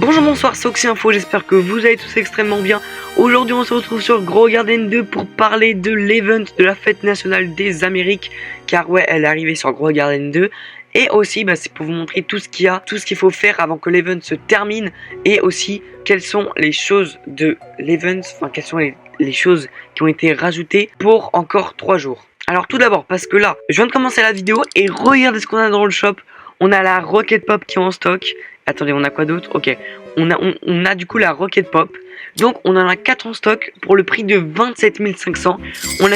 Bonjour, bonsoir, c'est Oxyinfo, j'espère que vous allez tous extrêmement bien. Aujourd'hui on se retrouve sur Grow Garden 2 pour parler de l'event de la fête nationale des Amériques. Car ouais, elle est arrivée sur Grow Garden 2. Et aussi c'est pour vous montrer tout ce qu'il faut faire avant que l'event se termine. Et aussi quelles sont les choses de l'event, enfin quelles sont les choses qui ont été rajoutées pour encore 3 jours. Alors tout d'abord, parce que là, je viens de commencer la vidéo et regardez ce qu'on a dans le shop. On a la Rocket Pop qui est en stock. Attendez, on a quoi d'autre? Ok, on a du coup la Rocket Pop. Donc on en a 4 en stock pour le prix de 27 500. On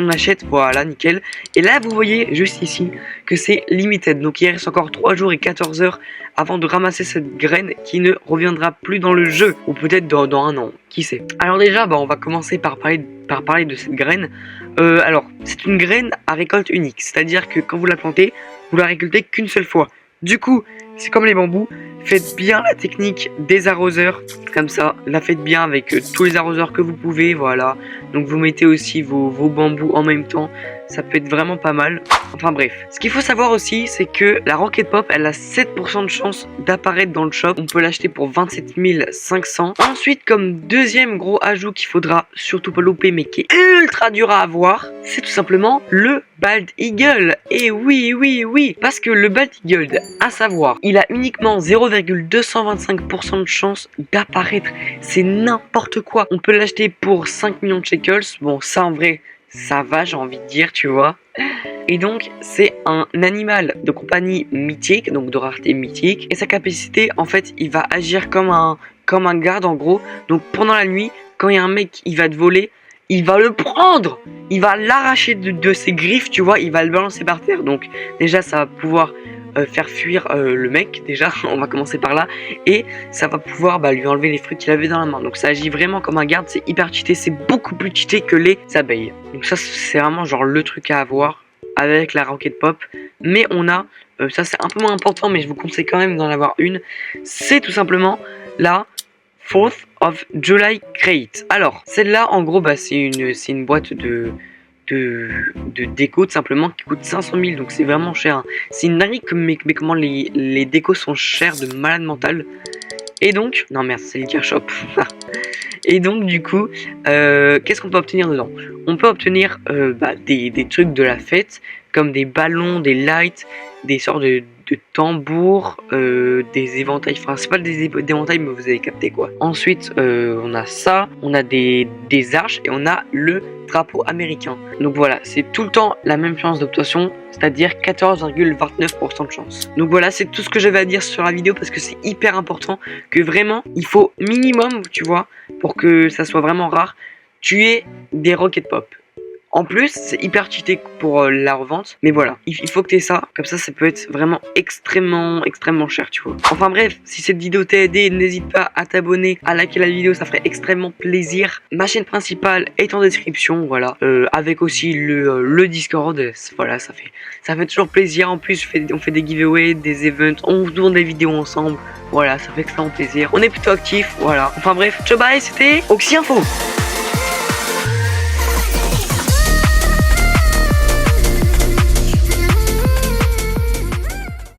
achète, voilà, nickel. Et là vous voyez juste ici que c'est limited. Donc il reste encore 3 jours et 14 heures avant de ramasser cette graine qui ne reviendra plus dans le jeu. Ou peut-être dans un an, qui sait. Alors déjà, on va commencer par parler de cette graine. Alors, c'est une graine à récolte unique. C'est-à-dire que quand vous la plantez, vous la récoltez qu'une seule fois. Du coup, c'est comme les bambous, faites bien la technique des arroseurs, comme ça, la faites bien avec tous les arroseurs que vous pouvez, voilà. Donc vous mettez aussi vos bambous en même temps, ça peut être vraiment pas mal. Enfin bref, ce qu'il faut savoir aussi, c'est que la Rocket Pop, elle a 7% de chance d'apparaître dans le shop. On peut l'acheter pour 27 500. Ensuite, comme deuxième gros ajout qu'il faudra surtout pas louper, mais qui est ultra dur à avoir, c'est tout simplement le Bald Eagle. Et oui, parce que le Bald Eagle, à savoir, il a uniquement 0,225% de chance d'apparaître. C'est n'importe quoi. On peut l'acheter pour 5 millions de shekels. Bon, ça en vrai, ça va, j'ai envie de dire, tu vois. Et donc, c'est un animal de compagnie mythique, donc de rareté mythique. Et sa capacité, en fait, il va agir comme un garde, en gros. Donc, pendant la nuit, quand il y a un mec, il va te voler, il va le prendre, il va l'arracher de ses griffes, tu vois, il va le balancer par terre. Donc, déjà, ça va pouvoir faire fuir le mec, déjà, on va commencer par là. Et ça va pouvoir lui enlever les fruits qu'il avait dans la main. Donc ça agit vraiment comme un garde, c'est hyper cheaté, c'est beaucoup plus cheaté que les abeilles. Donc ça, c'est vraiment genre le truc à avoir avec la Rocket Pop. Mais on a, ça c'est un peu moins important, mais je vous conseille quand même d'en avoir une. C'est tout simplement la 4th of July Crate. Alors, celle-là, en gros, c'est une boîte de déco tout simplement qui coûte 500 000, donc c'est vraiment cher, hein. C'est une dinguerie, mais comment les décos sont chers de malade mental. Et donc, non merde, c'est le Gear Shop. Et donc du coup, qu'est-ce qu'on peut obtenir dedans? On peut obtenir des trucs de la fête, comme des ballons, des lights, des sortes de tambours, des éventails, enfin c'est pas des éventails mais vous avez capté quoi. Ensuite on a ça, on a des arches et on a le drapeau américain. Donc voilà, c'est tout le temps la même chance d'obtention, c'est-à-dire 14,29% de chance. Donc voilà, c'est tout ce que j'avais à dire sur la vidéo parce que c'est hyper important que vraiment, il faut minimum, tu vois, pour que ça soit vraiment rare, tuer des Rocket Pop. En plus, c'est hyper cheaté pour la revente. Mais voilà, il faut que tu aies ça. Comme ça peut être vraiment extrêmement cher, tu vois. Enfin bref, si cette vidéo t'a aidé, n'hésite pas à t'abonner, à liker la vidéo, ça ferait extrêmement plaisir. Ma chaîne principale est en description, voilà. Avec aussi le Discord. Voilà, ça fait toujours plaisir. En plus, on fait des giveaways, des events, on tourne des vidéos ensemble. Voilà, ça fait extrêmement plaisir. On est plutôt actifs, voilà. Enfin bref, ciao bye, c'était Oxyinfo.